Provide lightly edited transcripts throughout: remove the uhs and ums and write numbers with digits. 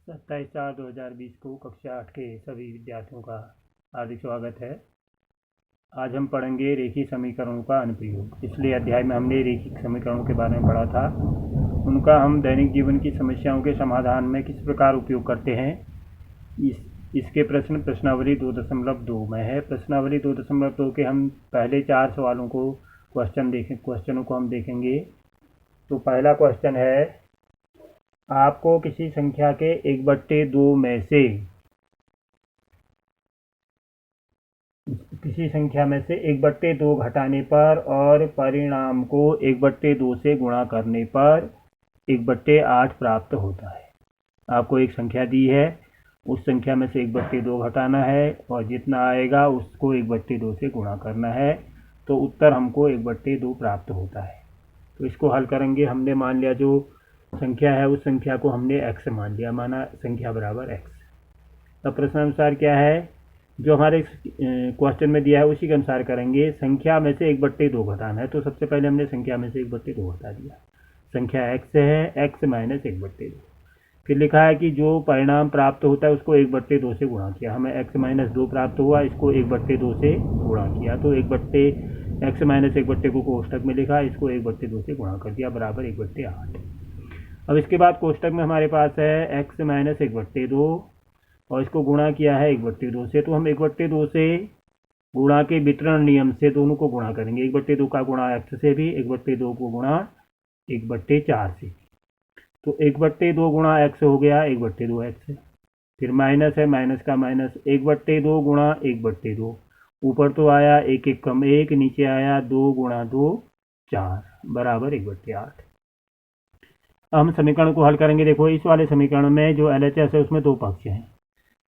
27/4/2020 को कक्षा 8 के सभी विद्यार्थियों का हार्दिक स्वागत है। आज हम पढ़ेंगे रेखीय समीकरणों का अनुप्रयोग। पिछले अध्याय में हमने रेखीय समीकरणों के बारे में पढ़ा था। उनका हम दैनिक जीवन की समस्याओं के समाधान में किस प्रकार उपयोग करते हैं, इसके प्रश्नावली 2.2 में है। प्रश्नावली 2.2 के हम पहले 4 सवालों को क्वेश्चनों को हम देखेंगे। तो पहला क्वेश्चन है, आपको किसी संख्या के 1/2 में से किसी संख्या में से 1/2 घटाने पर और परिणाम को 1/2 से गुणा करने पर 1/8 प्राप्त होता है। आपको एक संख्या दी है, उस संख्या में से 1/2 घटाना है और जितना आएगा उसको 1/2 से गुणा करना है, तो उत्तर हमको 1/2 प्राप्त होता है। तो इसको हल करेंगे। हमने मान लिया जो संख्या है उस संख्या को हमने x मान लिया, माना संख्या बराबर x। अब प्रश्नानुसार क्या है, जो हमारे क्वेश्चन में दिया है उसी के अनुसार करेंगे। संख्या में से 1/2 घटाना है, तो सबसे पहले हमने संख्या में से 1/2 घटा दिया। संख्या x है, x माइनस 1/2। फिर लिखा है कि जो परिणाम प्राप्त होता है उसको 1/2 से गुणा किया। हमें x माइनस 2 प्राप्त हुआ, इसको 1/2 से गुणा किया, तो x माइनस 1/2 को कोष्टक में लिखा, इसको 1/2 से गुणा कर दिया, बराबर 1/8। अब इसके बाद कोष्टक में हमारे पास है x माइनस 1/2 और इसको गुणा किया है 1/2 से। तो हम 1/2 से गुणा के वितरण नियम से दोनों को गुणा करेंगे। 1/2 का गुणा x से भी, 1/2 को गुणा 1/4 से। तो 1/2 गुणा x हो गया 1/2x। फिर माइनस है, माइनस का माइनस, 1/2 गुणा 1/2। ऊपर तो आया 1 1 कम 1, नीचे आया 2 गुणा 2 4, बराबर 1/8। अब हम समीकरण को हल करेंगे। देखो, इस वाले समीकरण में जो LHS है उसमें 2 पक्ष हैं।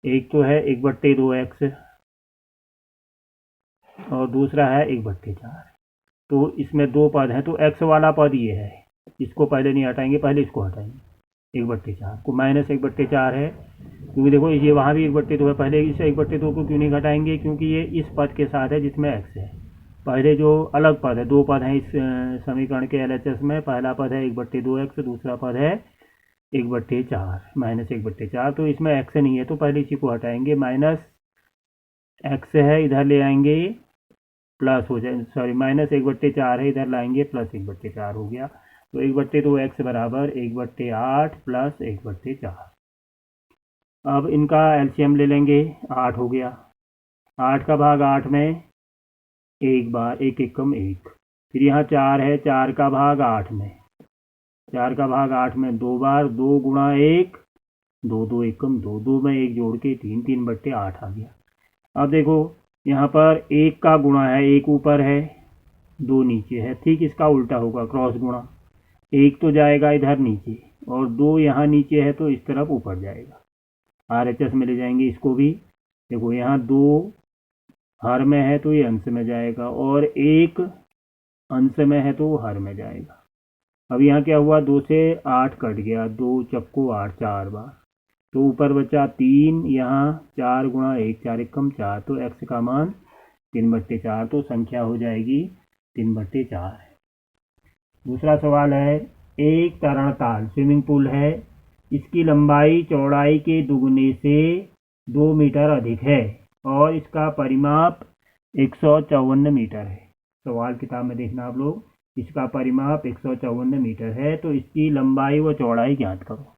एक तो है 1/2x और दूसरा है 1/4। तो इसमें 2 पद हैं, तो x वाला पद ये है, इसको पहले नहीं हटाएंगे, पहले इसको हटाएंगे। 1/4 को माइनस 1/4 है, क्योंकि देखो ये वहाँ भी 1/2 है। पहले इस 1/2 को क्यों नहीं घटाएंगे, क्योंकि ये इस पद के साथ है जिसमें x है। पहले जो अलग पद है, 2 पद हैं इस समीकरण के LHS में। पहला पद है 1/2x, दूसरा पद है 1/4 माइनस 1/4। तो इसमें x नहीं है, तो पहले इसी को हटाएंगे। माइनस x है, इधर ले आएंगे प्लस हो जाए, सॉरी माइनस 1/4 है, इधर लाएंगे प्लस 1/4 हो गया। तो 1/2x बराबर 1/8 प्लस 1/4। अब इनका LCM ले लेंगे, 8 हो गया। 8 का भाग 8 में एक बार, 1 1 कम 1। फिर यहाँ 4 है, 4 का भाग 8 में, 4 का भाग 8 में 2 बार, 2 गुणा 1, 2 2 1 कम 2, 2 में 1 जोड़ के 3, 3/8 आ गया। अब देखो यहाँ पर 1 का गुणा है, 1 ऊपर है 2 नीचे है, ठीक इसका उल्टा होगा, क्रॉस गुणा। 1 तो जाएगा इधर नीचे और 2 यहाँ नीचे है तो इस तरफ ऊपर जाएगा। RHS में ले जाएंगे इसको भी। देखो यहाँ 2 हर में है तो ये अंश में जाएगा और 1 अंश में है तो वो हर में जाएगा। अब यहाँ क्या हुआ, 2 से 8 कट गया, 2 चक्को 8, 4 बार, तो ऊपर बचा 3। यहाँ 4 गुणा 1, 4 1 कम 4, तो x का मान 3/4, तो संख्या हो जाएगी 3/4। दूसरा सवाल है, एक तरणताल स्विमिंग पूल है, इसकी लंबाई चौड़ाई के दुगने से 2 मीटर अधिक है और इसका परिमाप 154 मीटर है। सवाल किताब में देखना आप लोग, इसका परिमाप 154 मीटर है, तो इसकी लंबाई व चौड़ाई ज्ञात करो।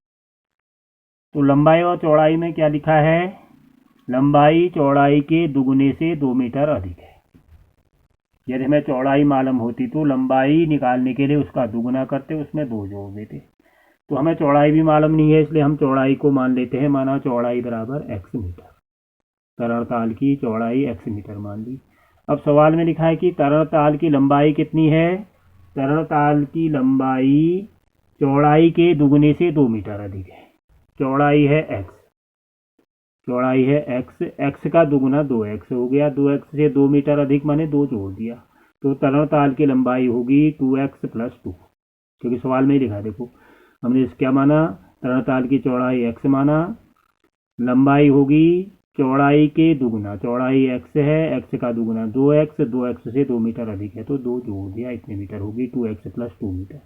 तो लंबाई और चौड़ाई में क्या लिखा है, लंबाई चौड़ाई के दुगने से 2 मीटर अधिक है। यदि हमें चौड़ाई मालूम होती तो लंबाई निकालने के लिए उसका दुगना करते, उसमें 2 जोड़ देते। तो हमें चौड़ाई भी मालूम नहीं है, इसलिए हम चौड़ाई को मान लेते हैं, माना चौड़ाई बराबर x मीटर। तरणताल की चौड़ाई x मीटर मान ली। अब सवाल में लिखा है कि तरणताल की लंबाई कितनी है। तरणताल की लंबाई चौड़ाई के दुगने से 2 मीटर अधिक है। चौड़ाई है x, चौड़ाई है x, x का दुगना 2x हो गया, 2x से 2 मीटर अधिक माने 2 जोड़ दिया, तो तरणताल की लंबाई होगी 2x प्लस 2, क्योंकि सवाल में ही लिखा। देखो हमने क्या माना, तरणताल की चौड़ाई x माना, लंबाई होगी चौड़ाई के दुगना, चौड़ाई x है, x का दुगना 2x, 2x से 2 मीटर अधिक है तो 2 जोड़ दिया, इतने मीटर होगी, 2x प्लस 2 मीटर।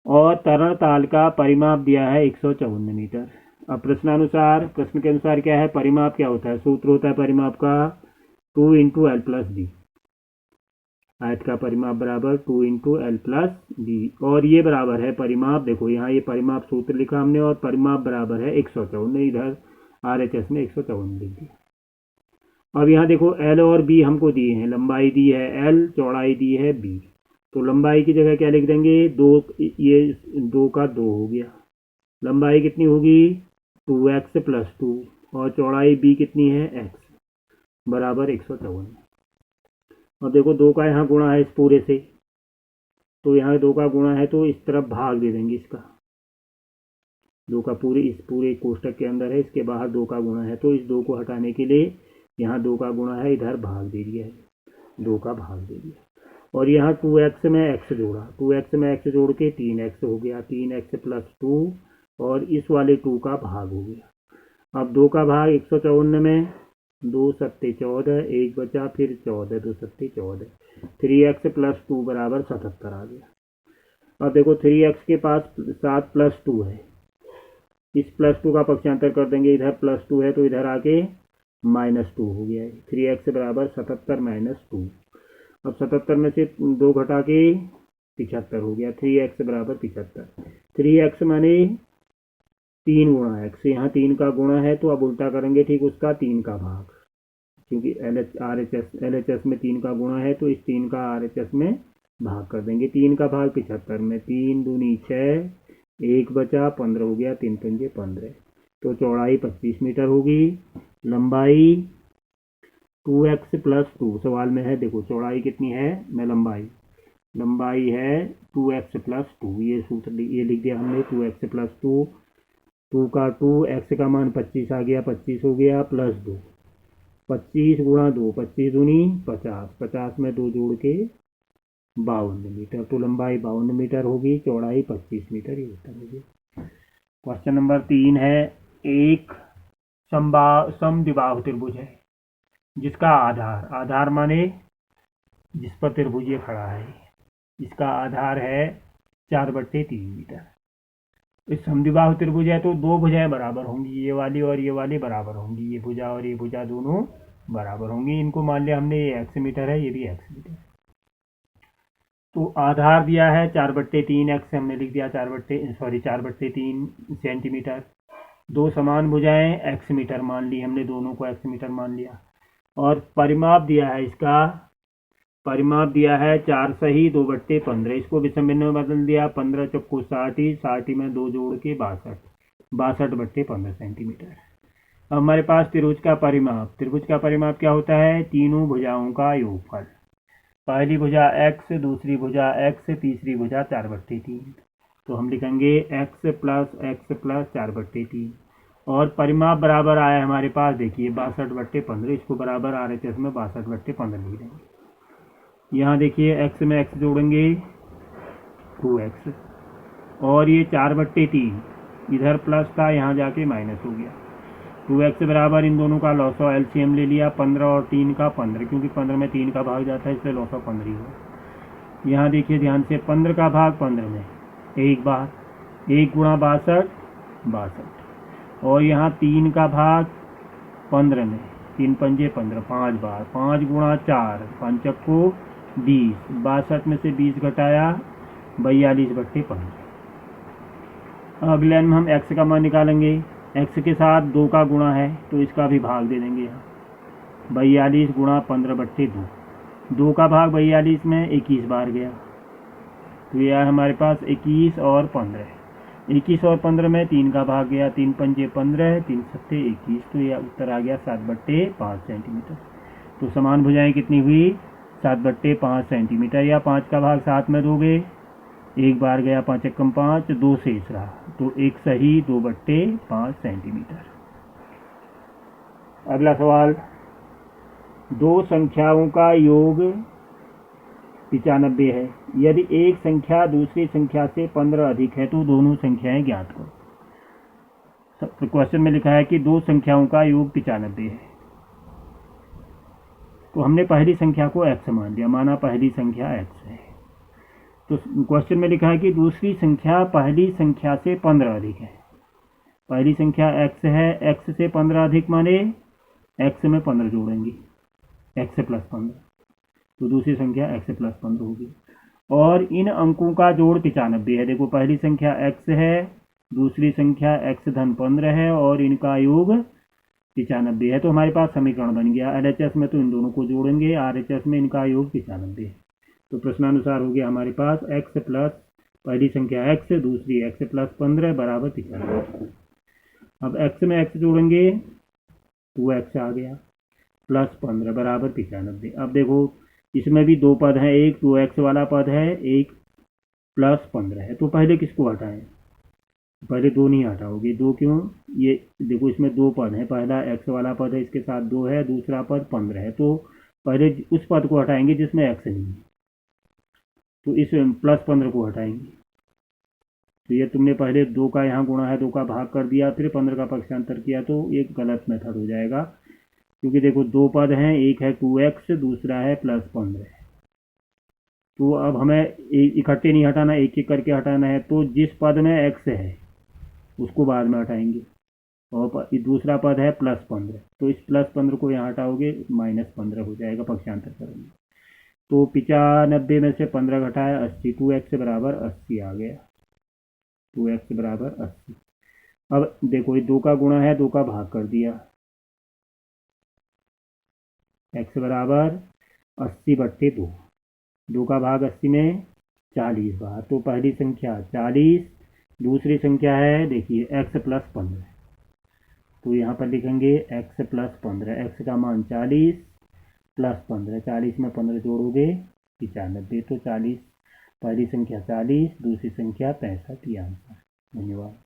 और तरण ताल का परिमाप दिया है 154 मीटर। अब प्रश्न के अनुसार क्या है, परिमाप क्या होता है, सूत्र होता है परिमाप का 2 इंटू एल प्लस बी। आयत का परिमाप बराबर 2 इंटू एल प्लस बी, और ये बराबर है परिमाप, देखो यहाँ ये परिमाप सूत्र लिखा हमने और परिमाप बराबर है 154, इधर RHS में 154 लिख दिया। अब यहाँ देखो एल और बी हमको दिए हैं, लंबाई दी है एल, चौड़ाई दी है बी, तो लंबाई की जगह क्या लिख देंगे 2, ये 2 का 2 हो गया। लंबाई कितनी होगी 2x प्लस 2, और चौड़ाई b कितनी है x बराबर 154। और देखो 2 का यहाँ गुणा है इस पूरे से, तो यहाँ 2 का गुणा है तो इस तरफ भाग दे देंगे इसका, 2 का इस पूरे कोष्टक के अंदर है, इसके बाहर 2 का गुणा है, तो इस 2 को हटाने के लिए यहाँ 2 का गुणा है, इधर भाग दे दिया है, 2 का भाग दे दिया। और यहाँ 2x में x जोड़ा, 2x में x जोड़ के 3x हो गया, 3x प्लस 2, और इस वाले 2 का भाग हो गया। अब 2 का भाग 154 में, 2 सत्ते 14, 1 बचा, फिर 14, 2 सत्ते 14, 3x प्लस 2 बराबर 77 आ गया। अब देखो 3x के पास 7 प्लस 2 है, इस प्लस 2 का पक्षांतर कर देंगे, इधर प्लस 2 है तो इधर आके माइनस 2 हो गया है, 3x बराबर 77 माइनस 2। अब 77 में से 2 घटा के 75 हो गया, 3x बराबर 75। 3x माने 3 गुणा x, यहाँ 3 का गुणा है तो अब उल्टा करेंगे ठीक उसका 3 का भाग, क्योंकि LHS में 3 का गुणा है तो इस 3 का RHS में भाग कर देंगे। 3 का भाग 75 में, 3 दूनी 6, 1 बचा, 15 हो गया, 3 पंजे 15, तो चौड़ाई 25 मीटर होगी। लंबाई 2x प्लस 2 सवाल में है, देखो चौड़ाई कितनी है, मैं लंबाई है 2x प्लस 2, ये सूत्र ये लिख दिया हमने, 2x प्लस 2, 2 का 2, x का मान 25 आ गया, 25 हो गया, प्लस 2, 25 गुणा 2, 25 दूनी 50, 50 में 2 जोड़ के 52 मीटर, तो लंबाई 52 मीटर होगी, चौड़ाई 25 मीटर, ये उत्तर होगी। क्वेश्चन नंबर 3 है, एक समद्विबाहु त्रिभुज है जिसका आधार माने जिस पर त्रिभुज ये खड़ा है, इसका आधार है 4/3 मीटर। इस समद्विबाहु त्रिभुज है तो 2 भुजाएं बराबर होंगी, ये वाली और ये वाली बराबर होंगी, ये भुजा और ये भुजा दोनों बराबर होंगी। इनको मान लिया हमने, ये x मीटर है, ये भी x मीटर। तो आधार दिया है 4/3 x, हमने लिख दिया 4/3 सेंटीमीटर। 2 समान भुजाएं x मीटर मान ली हमने, दोनों को x मीटर मान लिया। और परिमाप दिया है, इसका परिमाप दिया है 4 सही 2/15, इसको विषम भिन्न में बदल दिया, 15 चौको 60, 60 में 2 जोड़ के 62, 62/15 सेंटीमीटर। अब हमारे पास त्रिभुज का परिमाप क्या होता है, तीनों भुजाओं का योगफल, पहली भुजा x, दूसरी भुजा x, तीसरी भुजा 4/3, तो हम लिखेंगे x प्लस 4/3। और परिमाप बराबर आया हमारे पास, देखिए 62/15, इसको बराबर RHS में 62/15 लिख देंगे। यहाँ देखिए x में x जोड़ेंगे 2x, और ये 4/3 इधर प्लस था, यहाँ जाके माइनस हो गया, 2x बराबर इन दोनों का लॉस ऑफ LCM ले लिया, 15 और 3 का 15, क्योंकि 15 में 3 का भाग जाता है, इसलिए लॉस ऑफ 15 ही हुआ। यहाँ देखिए ध्यान से, 15 का भाग 15 में एक बार, 1 गुणा 62, और यहाँ 3 का भाग 15 में, 3 पंजे 15, 5 बार, 5 गुणा 4, 5 चक्को 20, 62 में से 20 घटाया 42/15। अगले में हम x का मान निकालेंगे, x के साथ 2 का गुणा है तो इसका भी भाग दे देंगे, यहाँ 42 गुणा 15/2, 2 का भाग 42 में 21 बार गया, तो यह हमारे पास 21 और 15, 21 और 15 में 3 का भाग गया, 3 पंजे 15, 3 सत्ते 21, तो यह उत्तर आ गया 7/5 सेंटीमीटर। तो समान भुजाएं कितनी हुई, 7/5 सेंटीमीटर, या 5 का भाग 7 में दोगे, 1 बार गया, 5 एकम 5, 2 शेष रहा, तो 1 सही 2/5 सेंटीमीटर। अगला सवाल, 2 संख्याओं का योग 95 है, यदि एक संख्या दूसरी संख्या से 15 अधिक है तो दोनों संख्याएं ज्ञात करो। तो क्वेश्चन में लिखा है कि 2 संख्याओं का योग 95 है, तो हमने पहली संख्या को x मान लिया, माना पहली संख्या x है, तो क्वेश्चन में लिखा है कि दूसरी संख्या पहली संख्या से 15 अधिक है। पहली संख्या x है, x से 15 अधिक माने x में 15 जोड़ेंगे, x प्लस 15, तो दूसरी संख्या x प्लस 15 होगी। और इन अंकों का जोड़ 95 है। देखो पहली संख्या x है, दूसरी संख्या x धन 15 है और इनका योग 95 है। तो हमारे पास समीकरण बन गया। LHS में तो इन दोनों को जोड़ेंगे, RHS में इनका योग 95 है। तो प्रश्नानुसार हो गया हमारे पास x प्लस पहली संख्या x, दूसरी x प्लस 15 बराबर 95। अब x में x जोड़ेंगे 2x आ गया प्लस 15 बराबर 95। अब देखो इसमें भी दो पद हैं, एक 2x वाला पद है, एक प्लस 15 है। तो पहले किसको हटाएं? पहले दो नहीं हटाओगे, दो क्यों? ये देखो इसमें दो पद हैं, पहला x वाला पद है, इसके साथ 2 है, दूसरा पद 15 है। तो पहले उस पद को हटाएंगे जिसमें x नहीं है, तो इस प्लस 15 को हटाएंगे। तो ये तुमने पहले 2 का यहाँ गुणा है, 2 का भाग कर दिया, फिर 15 का पक्षांतर किया, तो एक गलत मेथड हो जाएगा। क्योंकि देखो दो पद हैं, एक है 2x, दूसरा है प्लस 15। तो अब हमें इकट्ठे नहीं हटाना, एक एक करके हटाना है। तो जिस पद में x है उसको बाद में हटाएंगे, और दूसरा पद है प्लस 15, तो इस प्लस 15 को यहाँ हटाओगे माइनस 15 हो जाएगा, पक्षांतर करेंगे। तो 95 में से 15 घटाया 80, 2x बराबर 80 आ गया, 2x बराबर 80। अब देखो ये 2 का गुणा है, 2 का भाग कर दिया, x बराबर 80/2, 2 का भाग 80 में 40 बार। तो पहली संख्या 40, दूसरी संख्या है देखिए x प्लस 15, तो यहाँ पर लिखेंगे x प्लस 15, x का मान 40 प्लस 15, 40 में 15 जोड़ोगे 95। तो 40 पहली संख्या 40, दूसरी संख्या 65 की आंसर। धन्यवाद।